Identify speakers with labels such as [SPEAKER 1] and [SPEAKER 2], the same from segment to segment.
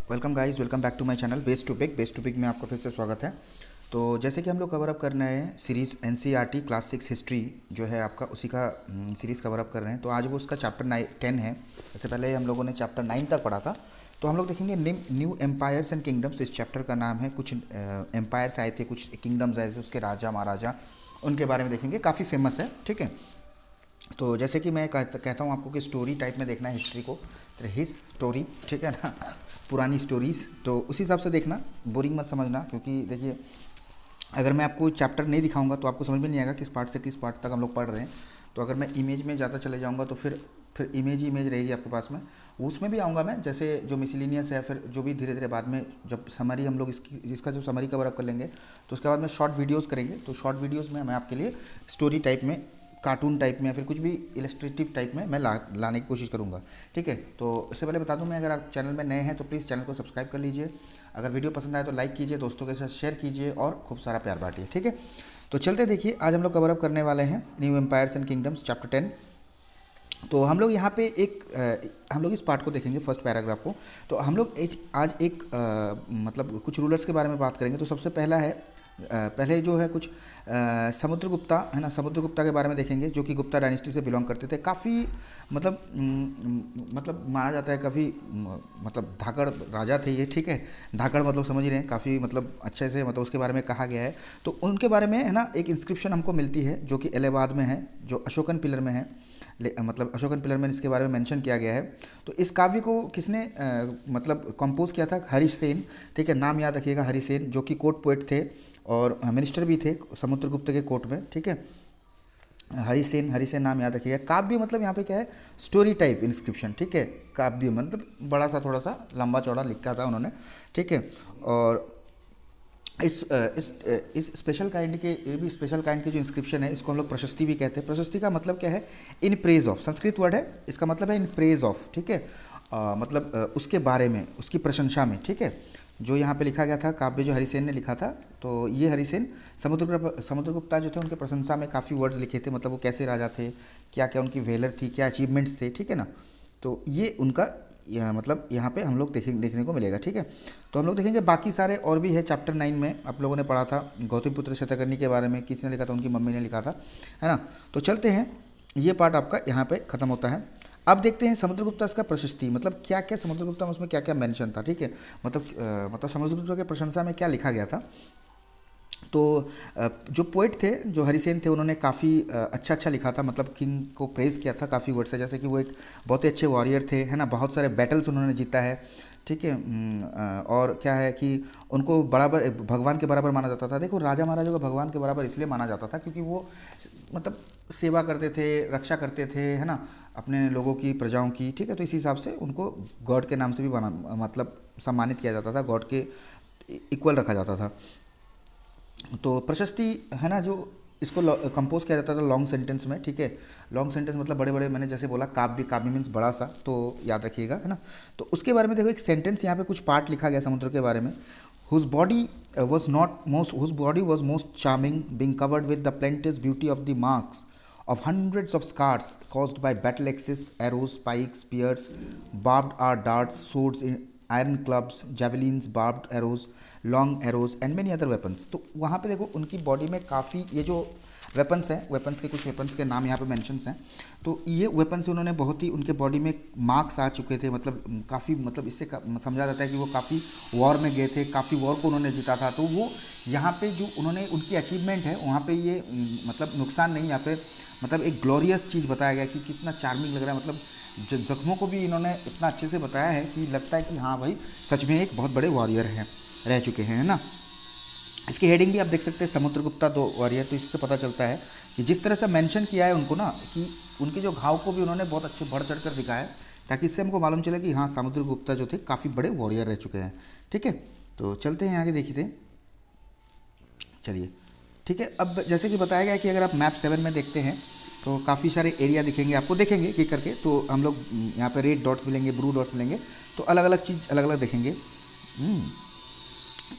[SPEAKER 1] Welcome guys, welcome back to my channel base to big में आपका फिर से स्वागत है। तो जैसे कि हम लोग कवर अप कर रहे हैं सीरीज़ एनसीईआरटी क्लास 6 हिस्ट्री जो है आपका, उसी का सीरीज़ कवर अप कर रहे हैं। तो आज वो उसका चैप्टर 10 है। इससे पहले हम लोगों ने चैप्टर 9 तक पढ़ा था। तो हम लोग देखेंगे न्यू एम्पायर्स एंड किंगडम्स। इस चैप्टर का नाम है। कुछ एम्पायर्स आए थे, कुछ किंगडम्स आए थे, उसके राजा महाराजा, उनके बारे में देखेंगे। काफ़ी फेमस है, ठीक है। तो जैसे कि मैं कहता हूँ आपको कि स्टोरी टाइप में देखना है हिस्ट्री को, तो हिस स्टोरी, ठीक है ना, पुरानी स्टोरीज़। तो उसी हिसाब से देखना, बोरिंग मत समझना, क्योंकि देखिए अगर मैं आपको चैप्टर नहीं दिखाऊंगा तो आपको समझ में नहीं आएगा किस पार्ट से किस पार्ट तक हम लोग पढ़ रहे हैं। तो अगर मैं इमेज में ज़्यादा चले जाऊंगा तो फिर इमेज ही इमेज रहेगी आपके पास में। उसमें भी आऊँगा मैं, जैसे जो मिसलिनियस है, फिर जो भी धीरे धीरे बाद में जब समरी हम लोग इसका जो समरी कवर अप कर लेंगे तो उसके बाद में शॉर्ट वीडियोज़ करेंगे। तो शॉर्ट वीडियोज़ में मैं आपके लिए स्टोरी टाइप में, कार्टून टाइप में, या फिर कुछ भी इलस्ट्रेटिव टाइप में मैं लाने की कोशिश करूँगा, ठीक है। तो इससे पहले बता दूं मैं, अगर आप चैनल में नए हैं तो प्लीज़ चैनल को सब्सक्राइब कर लीजिए। अगर वीडियो पसंद आए तो लाइक कीजिए, दोस्तों के साथ शेयर कीजिए और खूब सारा प्यार बांटिए, ठीक है। तो चलते देखिए, आज हम लोग कवर अप करने वाले हैं new empires and kingdoms chapter 10। तो हम लोग यहाँ पे हम लोग इस पार्ट को देखेंगे, फर्स्ट पैराग्राफ को। तो हम लोग आज मतलब कुछ रूलर्स के बारे में बात करेंगे। तो सबसे पहला है, पहले जो है कुछ समुद्रगुप्ता है ना, समुद्रगुप्ता के बारे में देखेंगे, जो कि गुप्ता डायनेस्टी से बिलोंग करते थे। काफ़ी मतलब माना जाता है, काफ़ी मतलब धाकड़ राजा थे ये, ठीक है। धाकड़ मतलब समझ ही रहे हैं, काफ़ी मतलब अच्छे से, मतलब उसके बारे में कहा गया है। तो उनके बारे में है ना एक इंस्क्रिप्शन हमको मिलती है जो कि इलाहाबाद में है, जो अशोकन पिलर में है। मतलब अशोकन पिलर में इसके बारे में मेंशन किया गया है। तो इस काव्य को किसने मतलब कंपोज किया था? हरीश सेन, ठीक है। नाम याद रखिएगा, हरीश सेन, जो कि कोर्ट पोएट थे और मिनिस्टर भी थे समुद्रगुप्त के कोर्ट में, ठीक है। हरीश सेन नाम याद रखिएगा। काव्य मतलब यहाँ पे क्या है? स्टोरी टाइप इंस्क्रिप्शन, ठीक है। काव्य मतलब बड़ा सा, थोड़ा सा लंबा चौड़ा लिखा था उन्होंने, ठीक है। और इस स्पेशल काइंड के, ये भी स्पेशल काइंड की जो इंस्क्रिप्शन है, इसको हम लोग प्रशस्ति भी कहते हैं। प्रशस्ति का मतलब क्या है? In praise of, Sanskrit word है, इसका मतलब है इन प्रेज ऑफ, ठीक है। मतलब उसके बारे में, उसकी प्रशंसा में, ठीक है। जो यहाँ पे लिखा गया था काव्य, जो हरिसेन ने लिखा था, तो ये हरिसेन समुद्रगुप्ता जो थे उनके प्रशंसा में काफ़ी वर्ड्स लिखे थे। मतलब वो कैसे राजा थे, क्या क्या उनकी वेलर थी, क्या अचीवमेंट्स थे, ठीक है ना। तो ये उनका मतलब यहाँ पे हम लोग देखने को मिलेगा, ठीक है। तो हम लोग देखेंगे बाकी सारे और भी है। चैप्टर 9 में आप लोगों ने पढ़ा था गौतमपुत्र शतकर्णी के बारे में, किसने लिखा था? उनकी मम्मी ने लिखा था, है ना। तो चलते हैं, ये पार्ट आपका यहाँ पे ख़त्म होता है। अब देखते हैं समुद्रगुप्ता का प्रशस्ति, मतलब क्या क्या समुद्रगुप्ता में, उसमें क्या क्या मेंशन था, ठीक है। मतलब समुद्रगुप्ता के प्रशंसा में क्या लिखा गया था। तो जो पोइट थे, जो हरिसेन थे, उन्होंने काफ़ी अच्छा लिखा था। मतलब किंग को प्रेज़ किया था काफ़ी वर्ड से, जैसे कि वो एक बहुत ही अच्छे वॉरियर थे, है ना। बहुत सारे बैटल्स उन्होंने जीता है, ठीक है। और क्या है कि उनको बराबर भगवान के बराबर माना जाता था। देखो, राजा महाराजा को भगवान के बराबर इसलिए माना जाता था क्योंकि वो मतलब सेवा करते थे, रक्षा करते थे, है ना, अपने लोगों की, प्रजाओं की, ठीक है। तो इसी हिसाब से उनको गॉड के नाम से भी मतलब सम्मानित किया जाता था, गॉड के इक्वल रखा जाता था। तो प्रशस्ति है ना, जो इसको कंपोज किया जाता था लॉन्ग सेंटेंस में, ठीक है। लॉन्ग सेंटेंस मतलब बड़े बड़े, मैंने जैसे बोला काव्य, काव्य मीन्स बड़ा सा, तो याद रखिएगा, है ना। तो उसके बारे में देखो, एक सेंटेंस यहाँ पे कुछ पार्ट लिखा गया समुद्र के बारे में। Whose body was most charming, being covered with the plenteous beauty of the marks of hundreds of scars caused by battle axes, arrows, spikes, spears, barbed darts, swords, iron clubs, javelins, barbed arrows, long arrows and many other weapons। तो वहाँ पे देखो उनकी body में काफ़ी ये जो weapons हैं, वेपन्स के कुछ वेपन्स के नाम यहाँ पे मेंशंस हैं। तो ये वेपन से उन्होंने बहुत ही, उनके बॉडी में मार्क्स आ चुके थे, मतलब काफ़ी, मतलब इससे समझा जाता है कि वो काफ़ी वॉर में गए थे, काफ़ी वॉर को उन्होंने जीता था। तो वो यहाँ पे जो उन्होंने उनकी अचीवमेंट है, वहाँ पे ये मतलब नुकसान नहीं, यहाँ पे मतलब एक ग्लोरियस चीज़ बताया गया कि कितना चार्मिंग लग रहा है। मतलब जख्मों को भी इन्होंने इतना अच्छे से बताया है कि लगता है कि हाँ भाई, सच में एक बहुत बड़े वॉरियर हैं, रह चुके हैं, है ना। इसकी हेडिंग भी आप देख सकते हैं, समुद्रगुप्ता दो वॉरियर। तो इससे पता चलता है कि जिस तरह से मेंशन किया है उनको ना, कि उनके जो घाव को भी उन्होंने बहुत अच्छे बढ़ चढ़ कर दिखाया है, ताकि इससे हमको मालूम चले कि हाँ, समुद्रगुप्ता जो थे काफ़ी बड़े वॉरियर रह चुके हैं, ठीक है। तो चलते हैं आगे, देखिए, चलिए, ठीक है। अब जैसे कि बताया गया कि अगर आप मैप 7 में देखते हैं तो काफ़ी सारे एरिया दिखेंगे आपको, देखेंगे कि करके। तो हम लोग यहाँ पे रेड डॉट्स मिलेंगे, ब्लू डॉट्स मिलेंगे, तो अलग अलग चीज़ अलग अलग देखेंगे।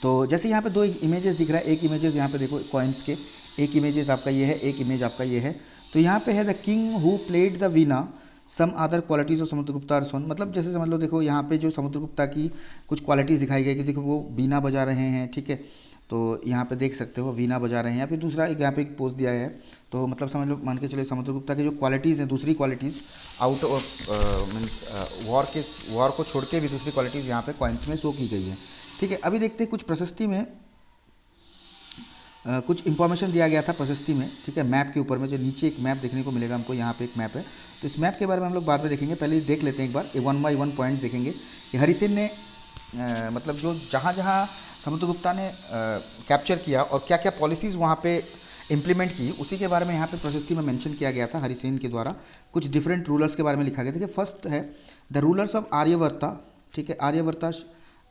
[SPEAKER 1] तो जैसे यहाँ पे दो इमेजेस दिख रहा है, एक इमेजेस यहाँ पे देखो कॉइन्स के, एक इमेजेस आपका ये है, एक इमेज आपका ये है। तो यहाँ पे है the king who played the veena some other qualities of Samudragupta are shown, मतलब जैसे समझ लो, देखो यहाँ पे जो समुद्रगुप्ता की कुछ क्वालिटीज़ दिखाई गई कि देखो वो बीना बजा रहे हैं, ठीक है। तो यहाँ पे देख सकते हो वीणा बजा रहे हैं, या फिर दूसरा एक यहाँ पे एक पोज दिया है। तो मतलब समझ लो, मान के चलो समुद्रगुप्ता की जो क्वालिटीज़ हैं, दूसरी qualities out of means war को छोड़ के भी दूसरी क्वालिटीज़ यहाँ पे कॉइन्स में शो की गई है, ठीक है। अभी देखते हैं कुछ प्रशस्ति में कुछ इंफॉर्मेशन दिया गया था प्रशस्ति में, ठीक है। मैप के ऊपर में जो नीचे एक मैप देखने को मिलेगा हमको, यहाँ पे एक मैप है। तो इस मैप के बारे में हम लोग बाद में देखेंगे, पहले देख लेते हैं एक बार, ये 1 बाय 1 पॉइंट देखेंगे कि हरिसेन ने मतलब जो जहाँ जहाँ समुद्रगुप्ता ने कैप्चर किया और क्या क्या पॉलिसीज़ वहाँ पे इम्प्लीमेंट की, उसी के बारे में यहाँ पे प्रशस्ति में मेंशन किया गया था हरिसेन के द्वारा। कुछ डिफरेंट रूलर्स के बारे में लिखा गया। देखिए फर्स्ट है द रूलर्स ऑफ आर्यवर्ता, ठीक है। Aryavarta,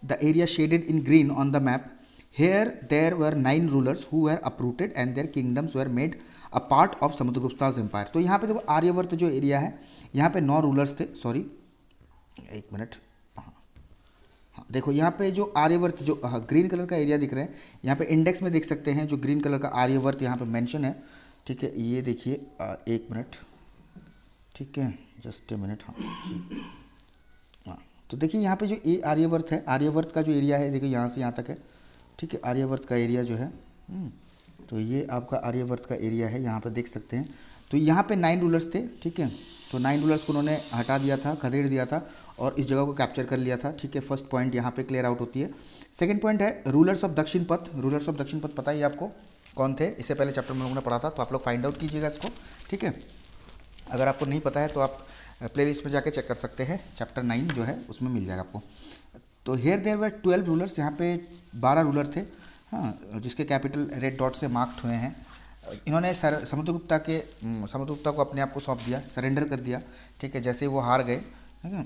[SPEAKER 1] the area shaded in green on the map, here there were 9 rulers who were uprooted and their kingdoms were made a part of समुद्रगुप्ता's empire। तो यहाँ पे देखो आर्यवर्त जो एरिया है, यहाँ पे 9 रूलर्स थे, सॉरी एक मिनट, हाँ देखो यहाँ पे जो आर्यवर्त जो ग्रीन कलर का एरिया दिख रहा है, यहाँ पे इंडेक्स में देख सकते हैं जो ग्रीन कलर का आर्यवर्त यहाँ पे मेंशन है, ठीक है। ये देखिए एक मिनट, ठीक है, जस्ट ए मिनट, हाँ जी, हाँ। तो देखिए यहाँ पे जो ये आर्यवर्त है, आर्यवर्त का जो एरिया है, देखिए यहाँ से यहाँ तक है, ठीक है। आर्यवर्त का एरिया जो है, तो ये आपका आर्यवर्त का एरिया है, यहाँ पे देख सकते हैं। तो यहाँ पे 9 रूलर्स थे, ठीक है। तो 9 रूलर्स को उन्होंने हटा दिया था, खदेड़ दिया था और इस जगह को कैप्चर कर लिया था, ठीक है। फर्स्ट पॉइंट यहाँ पे क्लियर आउट होती है। सेकंड पॉइंट है रूलर्स ऑफ दक्षिण पथ। रूलर्स ऑफ दक्षिण पथ पता ही आपको कौन थे, इससे पहले चैप्टर में लोगों ने पढ़ा था, तो आप लोग फाइंड आउट कीजिएगा इसको, ठीक है। अगर आपको नहीं पता है तो आप प्लेलिस्ट में जाके चेक कर सकते हैं, चैप्टर 9 जो है उसमें मिल जाएगा आपको। तो हेयर देयर वर 12 रूलर्स, यहाँ पे 12 रूलर थे, हाँ, जिसके कैपिटल रेड डॉट से मार्क्ड हुए हैं। इन्होंने समुद्रगुप्ता को अपने आप को सौंप दिया, सरेंडर कर दिया, ठीक है, जैसे वो हार गए, ठीक है।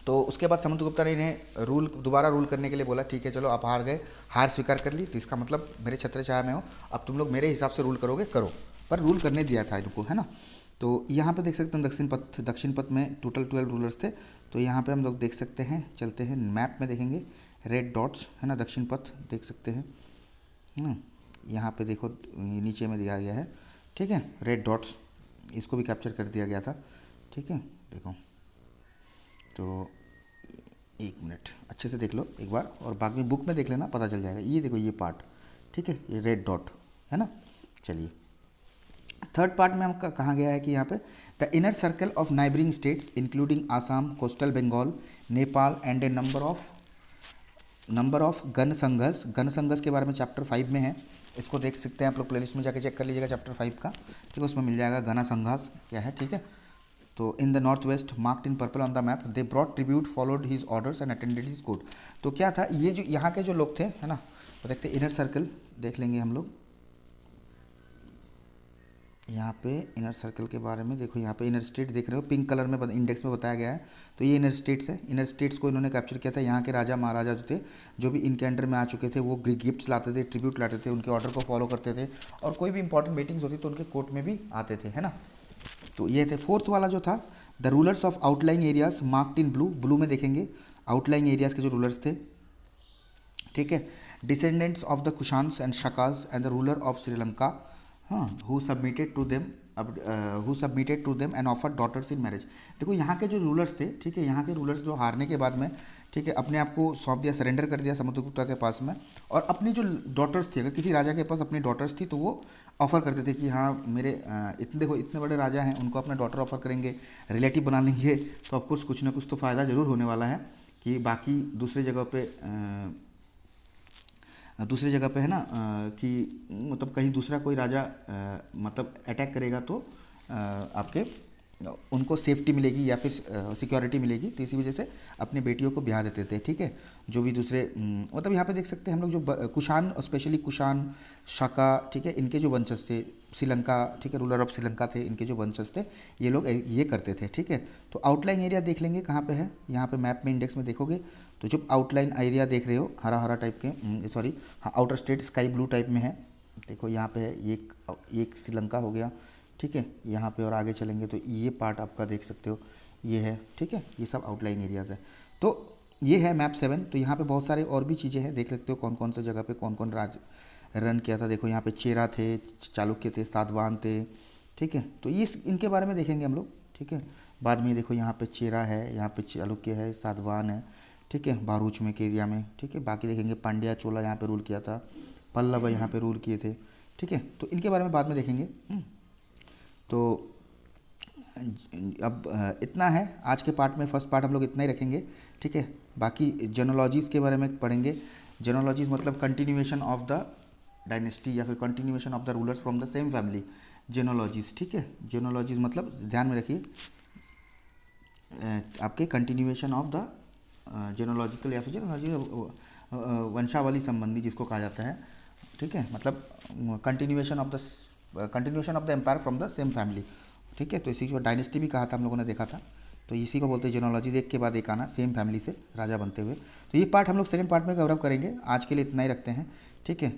[SPEAKER 1] तो उसके बाद समुद्रगुप्ता ने इन्हें दोबारा रूल करने के लिए बोला, ठीक है चलो आप हार गए, हार स्वीकार कर ली, तो इसका मतलब मेरे छत्र छाया में हो, अब तुम लोग मेरे हिसाब से रूल करोगे, करो। पर रूल करने दिया था इनको, है ना। तो यहाँ पे देख सकते हैं दक्षिण पथ में टोटल 12 रूलर्स थे। तो यहाँ पे हम लोग देख सकते हैं, चलते हैं मैप में देखेंगे, रेड डॉट्स है ना, दक्षिण पथ देख सकते हैं ना, यहाँ पे देखो नीचे में दिया गया है, ठीक है, रेड डॉट्स, इसको भी कैप्चर कर दिया गया था, ठीक है। देखो तो एक मिनट अच्छे से देख लो एक बार, और बाकी बुक में देख लेना, पता चल जाएगा। ये देखो ये पार्ट, ठीक है, ये रेड डॉट है ना। चलिए थर्ड पार्ट में हम कहा गया है कि यहाँ पे the inner circle of neighbouring states including Assam, coastal Bengal, Nepal and a number of गण संघर्ष के बारे में चैप्टर 5 में है, इसको देख सकते हैं आप लोग, प्लेलिस्ट में जाके चेक कर लीजिएगा चैप्टर 5 का, ठीक है। उसमें मिल जाएगा गण संघर्ष क्या है, ठीक है। तो in the north west marked in purple on the map, they brought tribute, followed his orders and attended his court. तो क्या था ये जो यहाँ के जो लोग थे, है ना, तो देखते इनर सर्कल देख लेंगे हम लोग। यहाँ पे इनर सर्कल के बारे में देखो, यहाँ पे इनर स्टेट देख रहे हो, पिंक कलर में इंडेक्स में बताया गया है। तो ये इनर स्टेट्स है, इनर स्टेट्स को इन्होंने कैप्चर किया था। यहाँ के राजा महाराजा जो थे, जो भी इनके अंडर में आ चुके थे, वो गिफ्ट्स लाते थे, ट्रिब्यूट लाते थे, उनके ऑर्डर को फॉलो करते थे, और कोई भी इंपॉर्टेंट मीटिंग्स होती तो उनके कोर्ट में भी आते थे, है ना। तो ये थे। फोर्थ वाला जो था the rulers of outlying areas marked in blue में देखेंगे आउटलाइंग एरियाज के जो रूलर्स थे, ठीक है। Descendants of the Kushans and Shakas and the ruler of Sri Lanka, हाँ, who submitted to them and offer daughters in marriage. देखो यहाँ के जो रूलर्स थे, ठीक है, यहाँ के रूलर्स जो हारने के बाद में, ठीक है, अपने आप को सौंप दिया, सरेंडर कर दिया समुद्रगुप्ता के पास में, और अपनी जो डॉटर्स थी, अगर किसी राजा के पास अपनी डॉटर्स थी तो वो ऑफर करते थे कि हाँ मेरे इतने बड़े राजा हैं, उनको अपना डॉटर ऑफर करेंगे, रिलेटिव बना लेंगे, तो ऑफकोर्स कुछ ना कुछ तो फ़ायदा ज़रूर होने वाला है कि बाकी दूसरी जगह पे है ना, कि मतलब कहीं दूसरा कोई राजा मतलब अटैक करेगा तो आपके उनको सेफ्टी मिलेगी या फिर सिक्योरिटी मिलेगी, तो इसी वजह से अपनी बेटियों को ब्याह देते थे, ठीक है। जो भी दूसरे मतलब यहाँ पे देख सकते हैं हम लोग जो कुशान, स्पेशली कुशान, शाका, ठीक है, इनके जो वंशज थे, श्रीलंका, ठीक है, रूलर ऑफ श्रीलंका थे, इनके जो वंशज थे, ये लोग ये करते थे, ठीक है। तो आउटलाइन एरिया देख लेंगे कहाँ पे है, यहाँ पे मैप में इंडेक्स में देखोगे तो जो आउटलाइन एरिया देख रहे हो हरा हरा टाइप के, सॉरी हाँ, outer state sky blue type में है, देखो यहाँ पे है, एक श्रीलंका हो गया, ठीक है, यहाँ पे और आगे चलेंगे तो ये पार्ट आपका देख सकते हो, ये है, ठीक है, ये सब आउटलाइन एरियाज़ है। तो ये है मैप 7। तो यहाँ पे बहुत सारे और भी चीज़ें हैं, देख सकते हो कौन कौन सा जगह पे कौन कौन राज रन किया था। देखो यहाँ पे चेरा थे, चालुक्य थे, सातवाहन थे, ठीक है। तो ये इनके बारे में देखेंगे हम लोग, ठीक है। बाद में देखो यहाँ पे चेरा है, यहाँ पे चालुक्य है, सातवाहन है, ठीक है, बारूच में के एरिया में, ठीक है। बाकी देखेंगे पांड्या चोला यहाँ पे रूल किया था, पल्लव यहाँ पे रूल किए थे, ठीक है। तो इनके बारे में बाद में देखेंगे। तो अब इतना है आज के पार्ट में, फर्स्ट पार्ट हम लोग इतना ही रखेंगे, ठीक है। बाकी जेनोलॉजीज़ के बारे में पढ़ेंगे। जेनोलॉजीज़ मतलब कंटिन्यूएशन ऑफ द डायनेस्टी या फिर continuation of the rulers from the same family, genealogies, ठीक है। जेनोलॉजीज़ मतलब ध्यान में रखिए आपके कंटिन्यूएशन ऑफ द जेनोलॉजिकल या फिर जेनोलॉजी वंशावली संबंधी जिसको कहा जाता है, ठीक है। मतलब continuation of the empire from the same family, ठीक है। तो इसी को डायनेस्टी भी कहा था, हम लोगों ने देखा था। तो इसी को बोलते हैं जेनोलॉजीज, एक के बाद एक आना, सेम फैमिली से राजा बनते हुए। तो ये पार्ट हम लोग सेकंड पार्ट में कवर अप करेंगे। आज के लिए इतना ही रखते हैं, ठीक है।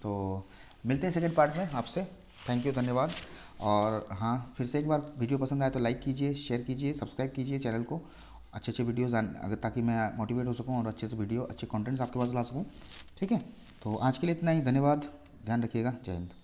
[SPEAKER 1] तो मिलते हैं सेकंड पार्ट में आपसे। थैंक यू, धन्यवाद। और हाँ, फिर से एक बार वीडियो पसंद आए तो लाइक कीजिए, शेयर कीजिए, सब्सक्राइब कीजिए चैनल को, अच्छे अच्छे वीडियोज़ अगर, ताकि मैं मोटिवेट हो सकूँ और अच्छे से वीडियो, अच्छे कंटेंट्स आपके पास ला सकूँ, ठीक है। तो आज के लिए इतना ही, धन्यवाद, ध्यान रखिएगा, जय हिंद।